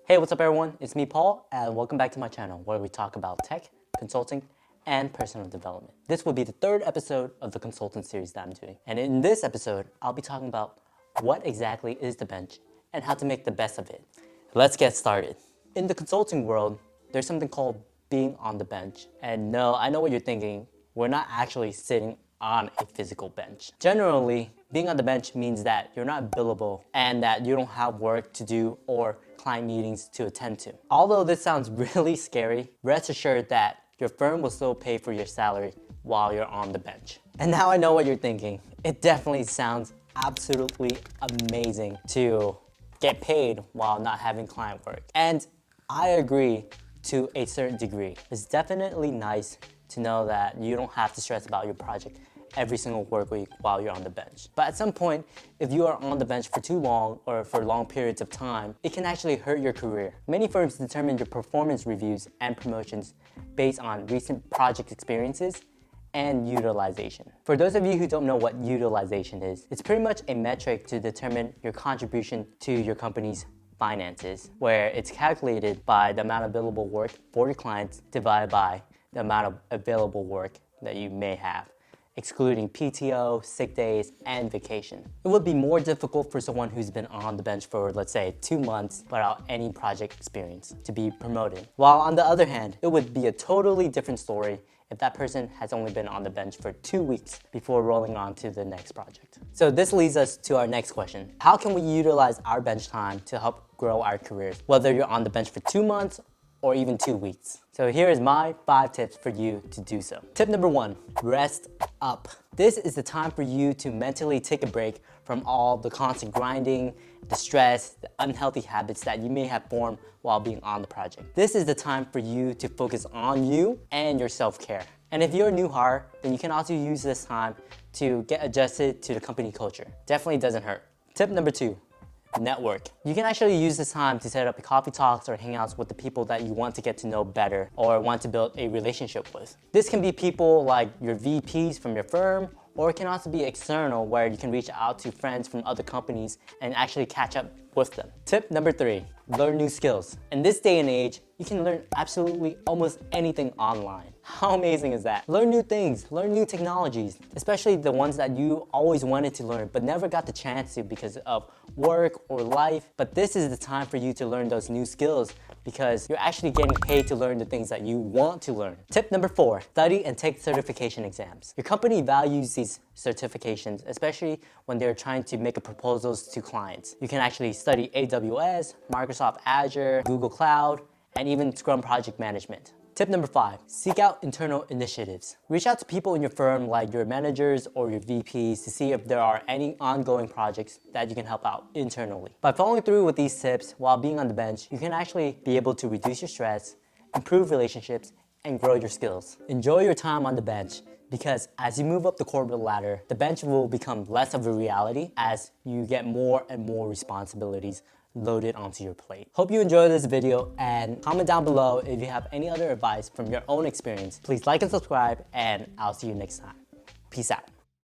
Hey, what's up everyone? It's me, Paul, and welcome back to my channel where we talk about tech, consulting, and personal development. This will be the third episode of the consultant series that I'm doing. And in this episode, I'll be talking about what exactly is the bench and how to make the best of it. Let's get started. In the consulting world, there's something called being on the bench. And no, I know what you're thinking. We're not actually sitting on a physical bench. Generally, being on the bench means that you're not billable and that you don't have work to do or client meetings to attend to. Although this sounds really scary, rest assured that your firm will still pay for your salary while you're on the bench. And now I know what you're thinking. It definitely sounds absolutely amazing to get paid while not having client work. And I agree to a certain degree. It's definitely nice to know that you don't have to stress about your project every single work week while you're on the bench. But at some point, if you are on the bench for too long or for long periods of time, it can actually hurt your career. Many firms determine your performance reviews and promotions based on recent project experiences and utilization. For those of you who don't know what utilization is, it's pretty much a metric to determine your contribution to your company's finances, where it's calculated by the amount of billable work for your clients divided by the amount of available work that you may have, excluding PTO, sick days, and vacation. It would be more difficult for someone who's been on the bench for, let's say, 2 months without any project experience to be promoted. While on the other hand, it would be a totally different story if that person has only been on the bench for 2 weeks before rolling on to the next project. So this leads us to our next question. How can we utilize our bench time to help grow our careers, whether you're on the bench for 2 months or even 2 weeks? So here is my 5 tips for you to do so. Tip number 1, rest up. This is the time for you to mentally take a break from all the constant grinding, the stress, the unhealthy habits that you may have formed while being on the project. This is the time for you to focus on you and your self-care. And if you're a new hire, then you can also use this time to get adjusted to the company culture. Definitely doesn't hurt. Tip number 2, network. You can actually use this time to set up coffee talks or hangouts with the people that you want to get to know better or want to build a relationship with. This can be people like your VPs from your firm, or it can also be external where you can reach out to friends from other companies and actually catch up with them. Tip number 3, learn new skills. In this day and age, you can learn absolutely almost anything online. How amazing is that? Learn new things, learn new technologies, especially the ones that you always wanted to learn but never got the chance to because of work or life. But this is the time for you to learn those new skills because you're actually getting paid to learn the things that you want to learn. Tip number 4, study and take certification exams. Your company values these certifications, especially when they're trying to make proposals to clients. You can actually study AWS, Microsoft Azure, Google Cloud, and even Scrum project management. Tip number 5, seek out internal initiatives. Reach out to people in your firm like your managers or your VPs to see if there are any ongoing projects that you can help out internally. By following through with these tips while being on the bench, you can actually be able to reduce your stress, improve relationships, and grow your skills. Enjoy your time on the bench because as you move up the corporate ladder, the bench will become less of a reality as you get more and more responsibilities loaded onto your plate. Hope you enjoyed this video and comment down below if you have any other advice from your own experience. Please like and subscribe and I'll see you next time. Peace out.